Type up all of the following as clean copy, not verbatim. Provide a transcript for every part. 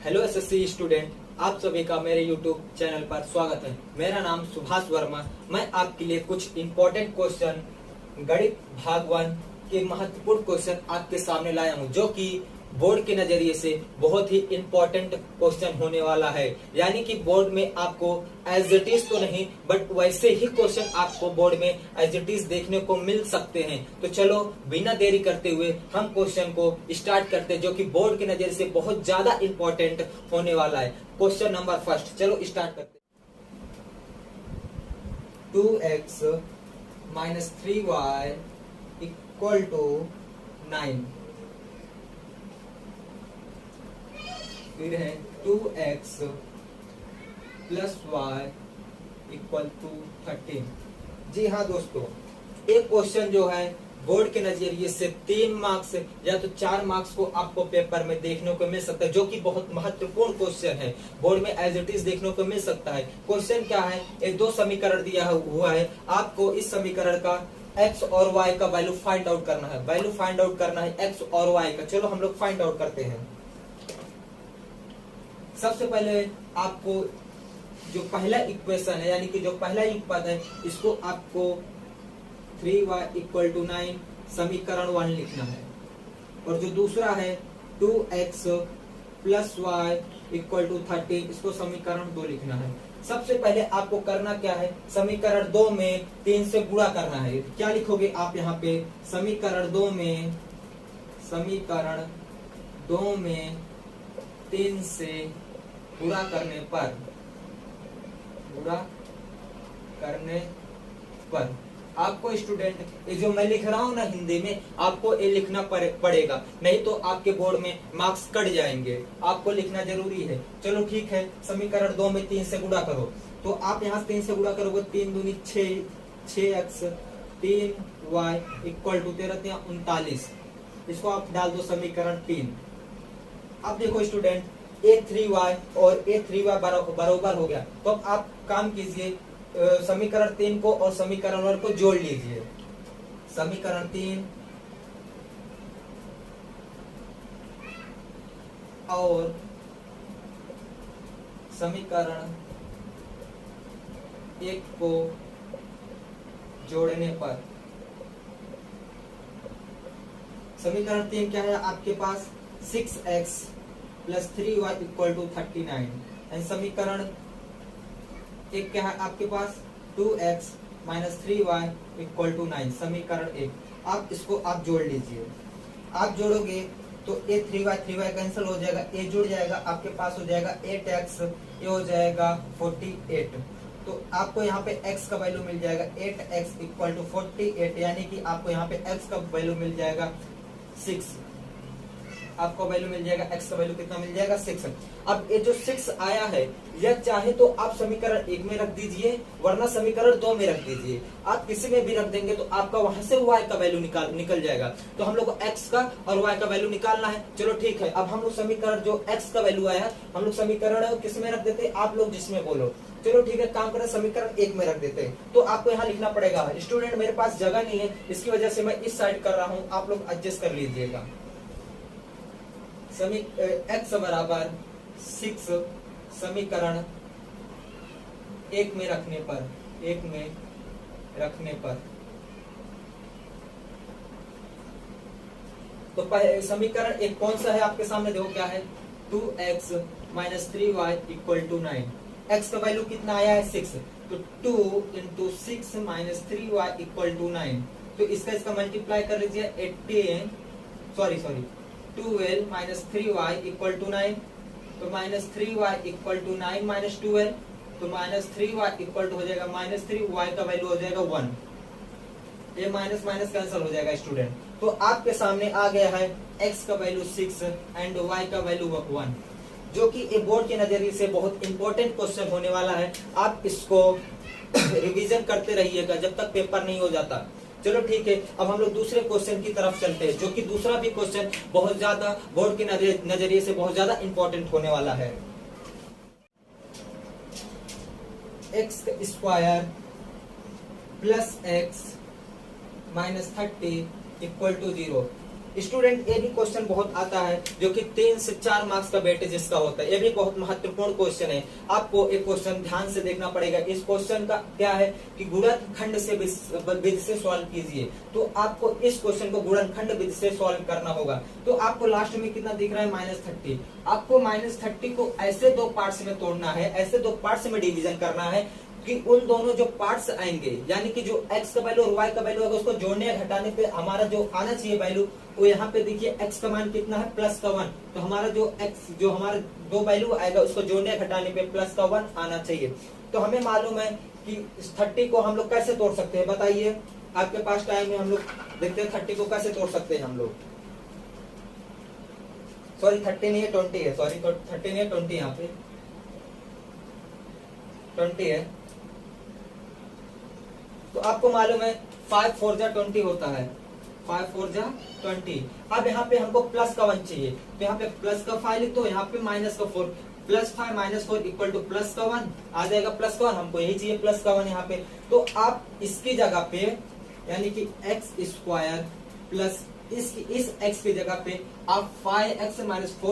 Hello SSC student, आप सभी का मेरे यूट्यूब चैनल पर स्वागत है। मेरा नाम सुभाष वर्मा। मैं आपके लिए कुछ इम्पोर्टेंट क्वेश्चन गणित भाग 1 के महत्वपूर्ण क्वेश्चन आपके सामने लाया हूं, जो कि बोर्ड के नजरिए से बहुत ही इम्पोर्टेंट क्वेश्चन होने वाला है। यानी कि बोर्ड में आपको एज इट इज तो नहीं, बट वैसे ही क्वेश्चन आपको बोर्ड में एज इट इज देखने को मिल सकते हैं। तो चलो बिना देरी करते हुए हम क्वेश्चन को स्टार्ट करते हैं, जो कि बोर्ड के नजरिए से बहुत ज्यादा इम्पोर्टेंट होने वाला है। क्वेश्चन नंबर फर्स्ट, चलो स्टार्ट करते हैं। 2x minus 3y equal to 9। फिर है 2x plus y equal to 13। जी हाँ दोस्तों, एक क्वेश्चन जो है बोर्ड के नजरिए से 3 मार्क्स या तो 4 मार्क्स को आपको पेपर में देखने को मिल सकता है, जो कि बहुत महत्वपूर्ण क्वेश्चन है। बोर्ड में एज इट इज देखने को मिल सकता है। क्वेश्चन क्या है, एक दो समीकरण दिया हुआ है, आपको इस समीकरण का x और y का वैल्यू फाइंड आउट करना है। वैल्यू फाइंड आउट करना है x और y का। चलो हम लोग फाइंड आउट करते हैं। सबसे पहले आपको जो पहला इक्वेशन है, यानी कि जो पहला युगपद है, इसको आपको 3y इक्वल टू 9 समीकरण 1 लिखना है। और जो दूसरा है 2x plus y equal to 13, इसको समीकरण 2 लिखना है। सबसे पहले आपको करना क्या है, समीकरण 2 में 3 से गुणा करना है। क्या लिखोगे आप यहाँ पे, समीकरण 2 में 3 से गुणा करने पर आपको स्टूडेंट ये जो मैं लिख रहा हूँ ना हिंदी में, आपको ये लिखना पड़ेगा, नहीं तो आपके बोर्ड में मार्क्स कट जाएंगे। आपको लिखना जरूरी है। चलो ठीक है, समीकरण 2 में 3 से गुणा करो। तो आप यहाँ 3 से गुणा करोगे, 3 दूनी 6x 3y इक्वल टू 13 39। इसको आप डाल दो समीकरण 3। अब देखो स्टूडेंट, a3y और a3y बराबर हो गया। तो अब आप काम कीजिए, समीकरण 3 को और समीकरण 1 को जोड़ लीजिए। समीकरण 3 और समीकरण 1 को जोड़ने पर समीकरण 3 क्या है आपके पास, 6x plus 3y equal to 39। And समीकरण 1 क्या है आपके पास, 2x minus 3y equal to 9। समीकरण 1 आप इसको आप जोड़ लीजिए। आप जोड़ोगे तो a 3y कैंसिल हो जाएगा, a जुड़ जाएगा, आपके पास हो जाएगा 8x, ये हो जाएगा 48। तो आपको यहाँ पे x का वैल्यू मिल जाएगा 8x इक्वल टू 48, यानी कि आपको यहाँ पे x का वैल्यू मिल जाएगा 6। आपको वैल्यू मिल जाएगा, x का वैल्यू कितना मिल जाएगा, 6। अब ये जो 6 आया है, यह चाहे तो आप समीकरण 1 में रख दीजिए, वरना समीकरण 2 में रख दीजिए। आप किसी में भी रख देंगे तो आपका वहां से y का वैल्यू निकल जाएगा। तो हम लोग को x का और y का वैल्यू निकालना है। चलो ठीक है, अब हम लोग समीकरण जो x का वैल्यू आया है, हम लोग समीकरण किस में रख देते हैं, आप लोग जिसमें बोलो। चलो ठीक है, काम करें, समीकरण 1 में रख देते हैं। तो आपको यहाँ लिखना पड़ेगा। स्टूडेंट मेरे पास जगह नहीं है, इसकी वजह से मैं इस साइड कर रहा हूँ, आप लोग एडजस्ट कर लीजिएगा। x बराबर 6 समीकरण 1 में रखने पर तो समीकरण 1 कौन सा है आपके सामने, देखो क्या है, 2x minus 3y equal to 9। x का वैल्यू कितना आया है, 6। तो 2 into 6 minus 3y equal to 9। तो इसका मल्टीप्लाई कर लीजिए, 12 माइनस 3y इक्वल टू 9। तो minus 3y equal to 9 minus 12, तो माइनस 3y इक्वल टू हो जाएगा -3, y का वैल्यू हो जाएगा 1। ये माइनस माइनस कैंसिल हो जाएगा स्टूडेंट। तो आपके सामने आ गया है x का वैल्यू 6 एंड y का वैल्यू 1, जो कि एक बोर्ड के नजरिए से बहुत इंपॉर्टेंट क्वेश्चन होने वाला है। आप इसको रिवीजन करते रहिएगा जब तक पेपर नहीं हो जाता। चलो ठीक है, अब हम लोग दूसरे क्वेश्चन की तरफ चलते हैं, जो कि दूसरा भी क्वेश्चन बहुत ज्यादा बोर्ड के नजरिए से बहुत ज्यादा इंपॉर्टेंट होने वाला है। x square plus x minus 30 equal to 0। Student ये भी क्वेश्चन बहुत आता है जो कि 3 से 4 मार्क्स का वेटेज इसका होता है। ये भी बहुत महत्वपूर्ण क्वेश्चन है, आपको एक क्वेश्चन ध्यान से देखना पड़ेगा। इस क्वेश्चन का क्या है कि गुणनखंड से विधि से सॉल्व कीजिए। तो आपको इस क्वेश्चन को गुणनखंड विधि से सॉल्व करना होगा। तो आपको लास्ट में कितना दिख रहा है, -30। आपको -30 को ऐसे दो पार्ट्स में तोड़ना है, ऐसे दो पार्ट्स में डिवीजन करना है कि उन दोनों जो पार्ट्स आएंगे, यानी कि जो x का वैल्यू और y का वैल्यू है, उसको जोड़ने या घटाने पे हमारा जो आना चाहिए वैल्यू, वो यहाँ पे देखिए x का मान कितना है, +1। तो हमारा जो x जो हमारा दो वैल्यू आएगा उसको जोड़ने या घटाने पे +1 आना चाहिए। तो हमें मालूम है कि इस 30 को हम लोग कैसे तोड़ सकते हैं, बताइए। आपके पास टाइम है, हम लोग देखते हैं 30 को कैसे तोड़ सकते हैं हम लोग। सॉरी 30 नहीं है, 20 है। सॉरी 30 नहीं है, 20 यहाँ पे 20 है। तो आपको मालूम है 5 4 जा 20 होता है, 5 4 जा 20। अब यहाँ पे हमको प्लस का 1 चाहिए, तो यहाँ पे प्लस का 5 लिख दो, यहाँ पे माइनस का 4, +5 - 4 इक्वल टू प्लस का 1 आ जाएगा। प्लस का 1 हमको यही चाहिए, प्लस का 1 यहाँ पे। तो आप इसकी जगह पे यानी कि x² प्लस इस x की जगह पे आप 5x -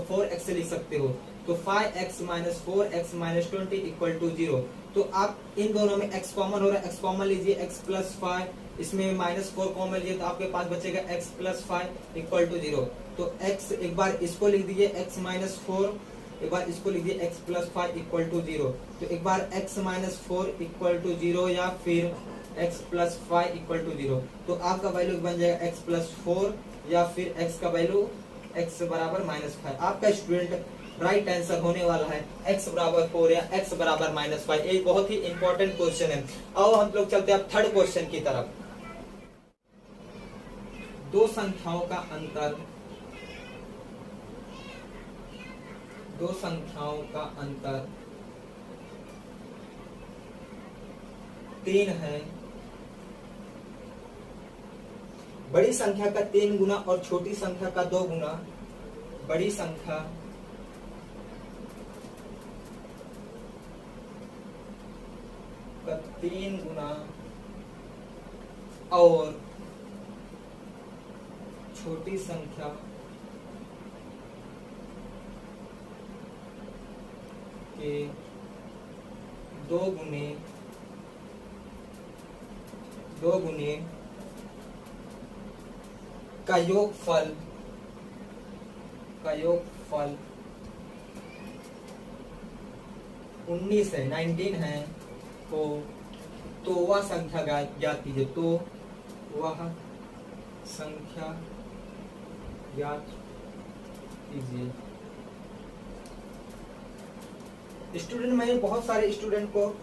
4x लिख सकते हो। तो 5x - 4x - 20 इक्वल टू 0। तो आप इन दोनों में x कॉमन हो रहा है, x कॉमन लीजिए, x + 5, इसमें -4 कॉमन लीजिए, तो आपके पास बचेगा x + 5 इक्वल टू 0। तो x एक बार इसको लिख दीजिए, x - 4, एक बार इसको लिख दिए, x + 5 इक्वल टू 0। तो एक बार x - 4 इक्वल टू 0 या फिर x + 5 इक्वल टू 0। तो आपका वैल्यू बन जाएगा x + 4 या फिर x का वैल्यू x बराबर -5। आपका स्टूडेंट राइट आंसर होने वाला है x बराबर 4 या x बराबर -5। एक बहुत ही इंपॉर्टेंट क्वेश्चन है। आओ हम लोग चलते हैं थर्ड क्वेश्चन की तरफ। दो संख्याओं का अंतर, दो संख्याओं का अंतर 3 है। बड़ी संख्या का 3 गुना और छोटी संख्या का 2 गुना। बड़ी संख्या का 3 गुना और छोटी संख्या के 2 गुने का योगफल 19 है, 19 है। तो वह संख्या ज्ञात कीजिए। तो वह संख्या ज्ञात कीजिए। स्टूडेंट, मैंने बहुत सारे स्टूडेंट को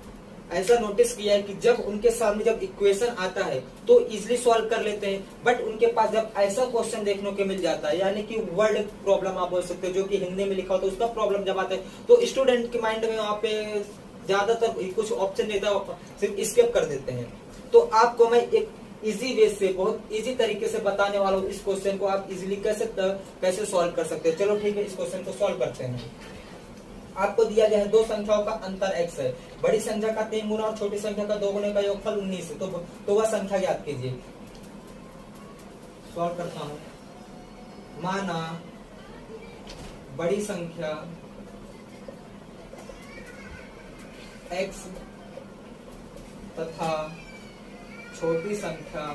ऐसा नोटिस किया है कि जब उनके सामने जब इक्वेशन आता है तो इजीली सॉल्व कर लेते हैं, बट उनके पास जब ऐसा क्वेश्चन देखने को मिल जाता है, यानी कि वर्ड प्रॉब्लम आप बोल सकते हो, जो कि हिंदी में लिखा होता है, उसका प्रॉब्लम जब आता है, तो स्टूडेंट के माइंड में वहाँ पे ज्यादातर कुछ ऑप्शन नहीं था, सिर्फ स्किप कर देते हैं। तो आपको मैं एक इजी वे से, बहुत इजी तरीके से बताने वाला हूँ। इस क्वेश्चन को आप इजीली कैसे सॉल्व कर सकते हैं। चलो ठीक है, इस क्वेश्चन को सॉल्व करते हैं। आपको दिया गया है दो संख्याओं का अंतर x है। बड़ी संख्या का 3 गुना और छोटी संख्या का 2 गुने का योगफल 19 है। तो वह संख्या ज्ञात कीजिए। सॉल्व करता हूं। माना बड़ी संख्या x तथा छोटी संख्या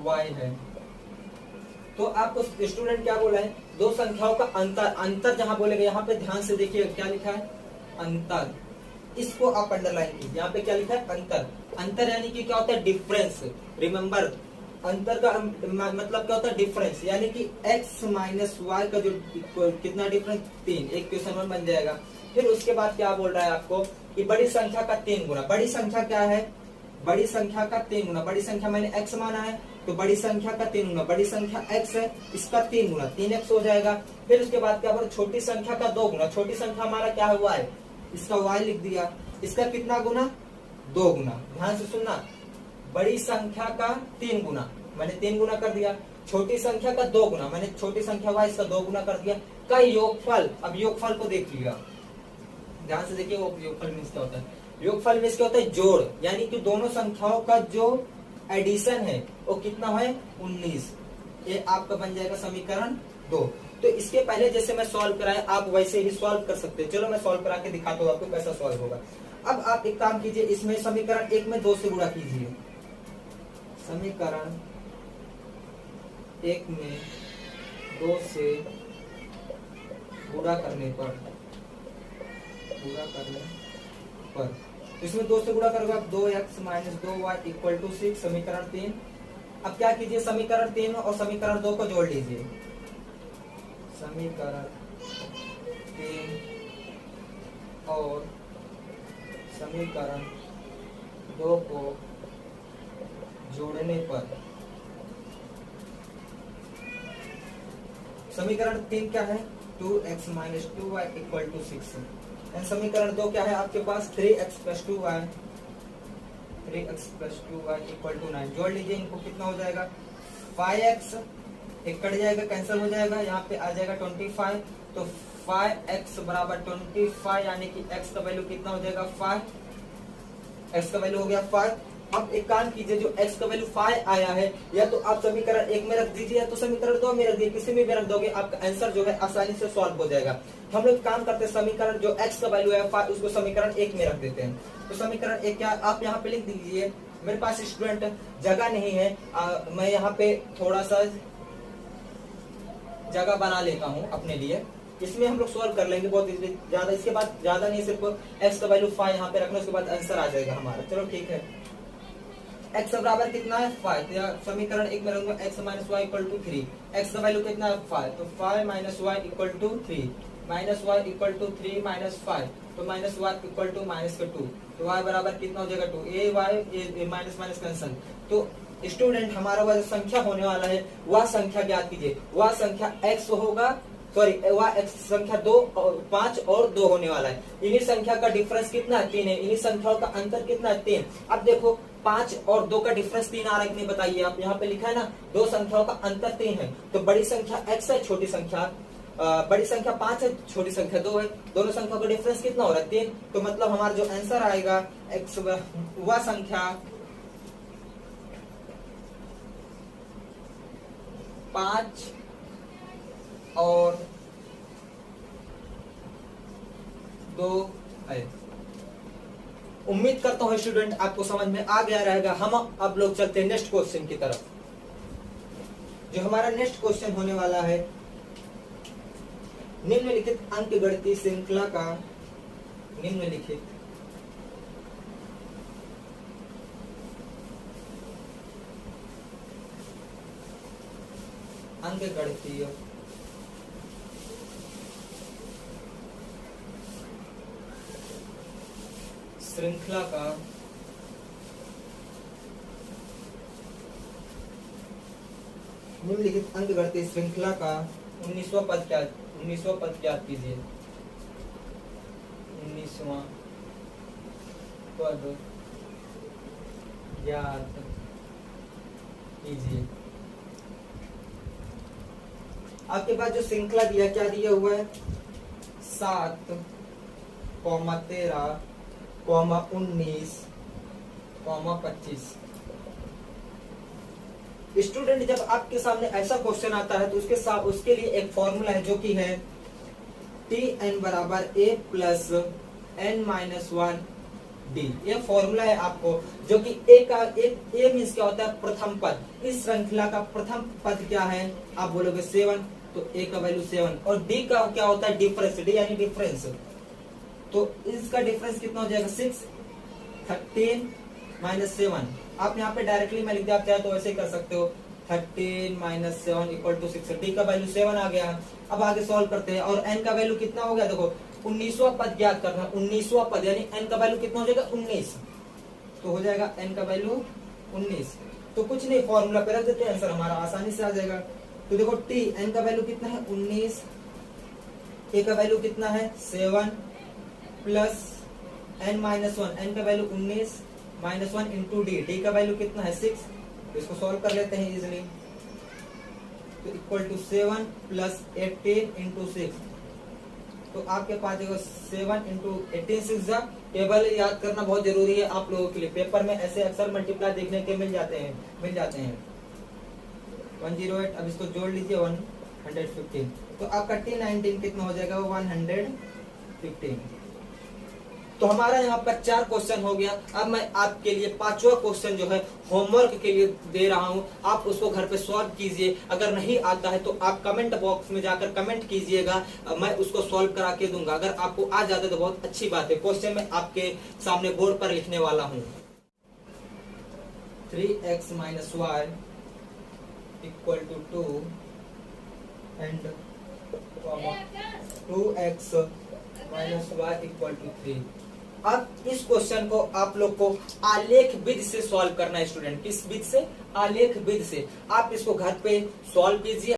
y है। तो आपको स्टूडेंट क्या बोला है, दो संख्याओं का अंतर जहां बोलेगा, यहाँ पे ध्यान से देखिए क्या लिखा है, अंतर। इसको आप अंडरलाइन कीजिए। यहाँ पे क्या लिखा है, अंतर। अंतर यानी कि क्या होता है, डिफरेंस। रिमेम्बर, अंतर का मतलब क्या होता है, डिफरेंस। यानी कि x माइनस वाई का जो कितना डिफरेंस, 3। एक क्वेश्चन में बन जाएगा। फिर उसके बाद क्या बोल रहा है आपको कि बड़ी संख्या का 3 गुना। बड़ी संख्या क्या है, बड़ी संख्या का 3 गुना। बड़ी संख्या मैंने x माना है, तो बड़ी संख्या का 3 गुना। बड़ी संख्या x है, इसका 3 गुना 3x हो जाएगा। फिर उसके बाद क्या बोला, छोटी संख्या का 2 गुना। छोटी संख्या हमारा क्या है, y। इसका y लिख दिया। इसका कितना गुना, 2 गुना। ध्यान से सुनना, बड़ी संख्या का 3 गुना, मैंने 3 गुना कर दिया। छोटी संख्या का 2 गुना, मैंने छोटी संख्या y इसका 2 गुना कर दिया। का योगफल, अब योगफल को देख लिया, ध्यान से देखिए, वो योगफल मीन्स क्या होता है। योगफल में क्या होता है, जोड़, यानी कि दोनों संख्याओं का जो एडिशन है वो कितना है, 19। ये आपका बन जाएगा समीकरण 2। तो इसके पहले जैसे मैं सॉल्व कराया आप वैसे ही सॉल्व कर सकते हैं। चलो मैं सॉल्व करा के दिखाता हूँ आपको कैसा सॉल्व होगा। अब आप एक काम कीजिए, इसमें समीकरण 1 में 2 से गुणा कीजिए। समीकरण 1 में 2 से गुणा करने पर इसमें 2 से गुणा करोगे आप 2x minus 2y equal to 6, समीकरण 3। अब क्या कीजिए, समीकरण 3 और समीकरण 2 को जोड़ लीजिए। समीकरण 3 और समीकरण 2 को जोड़ने पर समीकरण 3 क्या है, 2x minus 2y equal to 6। समीकरण 2 क्या है आपके पास, 3x plus 2y equal to 9। जोड़ लीजिए, इनको कितना हो जाएगा, 5x, एक कट जाएगा कैंसिल हो जाएगा, यहाँ पे आ जाएगा 25। तो 5x बराबर 25, यानी कि x का वैल्यू कितना हो जाएगा 5, x का वैल्यू हो गया 5। अब एक काम कीजिए, जो x का वैल्यू 5 आया है, या तो आप समीकरण 1 में रख दीजिए या तो समीकरण 2 में रख दीजिए, किसी में भी रख दोगे आपका आंसर जो है आसानी से सॉल्व हो जाएगा। हम लोग काम करते हैं, समीकरण जो x का वैल्यू है 5 उसको समीकरण 1 में रख देते हैं। तो समीकरण 1 क्या आप यहाँ पे लिख दीजिए। मेरे पास स्टूडेंट जगह नहीं है, मैं यहाँ पे थोड़ा सा जगह बना लेता हूँ अपने लिए, इसमें हम लोग सॉल्व कर लेंगे बहुत ज्यादा। इसके बाद ज्यादा नहीं, सिर्फ x का वैल्यू 5 यहाँ पे रखना, उसके बाद आंसर आ जाएगा हमारा। चलो ठीक है, x बराबर कितना है 5, या समीकरण 1 में रखूंगा x minus y equal to 3। x का वैल्यू कितना है 5, तो 5 minus y equal to 3, minus y equal to 3 minus 5, तो minus y equal to minus का 2। तो y बराबर कितना हो जाएगा 2, ए वाई माइनस माइनस कैंसल। तो स्टूडेंट हमारा वह संख्या होने वाला है, वह संख्या ज्ञात कीजिए। वह संख्या x होगा, सॉरी वह x संख्या 2 और 5 और 2 होने वाला है। इन्हीं संख्या का डिफरेंस कितना है 3 है, इन्हीं संख्याओं का अंतर कितना है 3। अब देखो 5 और 2 का डिफरेंस 3 आ रहा है कि नहीं बताइए आप, यहाँ पे लिखा है ना, दो संख्याओं का अंतर 3 है। तो बड़ी संख्या x है, छोटी संख्या बड़ी संख्या 5 है, छोटी संख्या 2 है, दोनों संख्याओं का डिफरेंस कितना हो रहा है 3। तो मतलब हमारा जो आंसर आएगा x वह संख्या 5 और 2 है। उम्मीद करता हूँ स्टूडेंट आपको समझ में आ गया रहेगा। हम अब लोग चलते हैं नेक्स्ट क्वेश्चन की तरफ। जो हमारा नेक्स्ट क्वेश्चन होने वाला है, निम्नलिखित अंकगणितीय श्रृंखला का निम्नलिखित अंकगणितीय श्रृंखला का निम्नलिखित अंकगणितीय श्रृंखला का 19वां पद ज्ञात कीजिए। 19वां पद ज्ञात कीजिए। आपके पास जो श्रृंखला दिया क्या दिया हुआ है, 7, 13, 19, 25। स्टूडेंट जब आपके सामने ऐसा क्वेश्चन आता है तो उसके लिए एक फॉर्मूला है जो कि है Tn बराबर a plus n minus 1 d। ये फॉर्मूला है आपको, जो कि a मीन्स क्या होता है प्रथम पद। इस श्रृंखला का प्रथम पद क्या है, आप बोलोगे 7, तो a का वैल्यू 7, और d का क्या होता है डिफरेंस, d यानी डिफरेंस। तो इसका डिफरेंस कितना हो जाएगा 6, 13 माइनस 7। आप यहाँ पे डायरेक्टली मैं लिख दिया, आप चाहे तो ऐसे ही कर सकते हो, 13 माइनस 7 इक्वल टू 6। डी का वैल्यू 7 आ गया। अब आगे सॉल्व करते हैं, और एन का वैल्यू कितना हो गया, देखो 19वां पद ज्ञात करना है। 19वां पद यानी एन का वैल्यू कितना हो जाएगा 19, तो हो जाएगा एन का वैल्यू 19। तो कुछ नहीं, फॉर्मूला पे रख देते हैं, आंसर हमारा आसानी से आ जाएगा। तो देखो टी एन का वैल्यू कितना है 19, ए का वैल्यू कितना है 7 प्लस n माइनस 1, एन का value 19 minus 1 into D, D का वैल्यू कितना है 6। तो इसको सॉल्व कर लेते हैं इजिली। तो इक्वल टू 7 प्लस 18 इंटू 6, तो आपके पास देखो 7 इंटू 18 टेबल याद करना बहुत जरूरी है आप लोगों के लिए। पेपर में ऐसे अक्सर मल्टीप्लाई देखने के मिल जाते हैं 108। अब इसको जोड़ लीजिए 115। तो आपका T19 कितना हो जाएगा? 115। तो हमारा यहाँ पर 4 क्वेश्चन हो गया। अब मैं आपके लिए 5वां क्वेश्चन जो है होमवर्क के लिए दे रहा हूँ, आप उसको घर पे सॉल्व कीजिए। अगर नहीं आता है तो आप कमेंट बॉक्स में जाकर कमेंट कीजिएगा, मैं उसको सॉल्व करा के दूंगा। अगर आपको आ जाता है तो बहुत अच्छी बात है। क्वेश्चन मैं आपके सामने बोर्ड पर लिखने वाला हूँ। 3x minus y equal to 2 and 2x minus y equal to 3। अब इस क्वेश्चन को आप लोग को आलेख विधि से सॉल्व करना है स्टूडेंट। किस विधि से? आलेख विधि से। आप इसको घर पे सॉल्व कीजिए।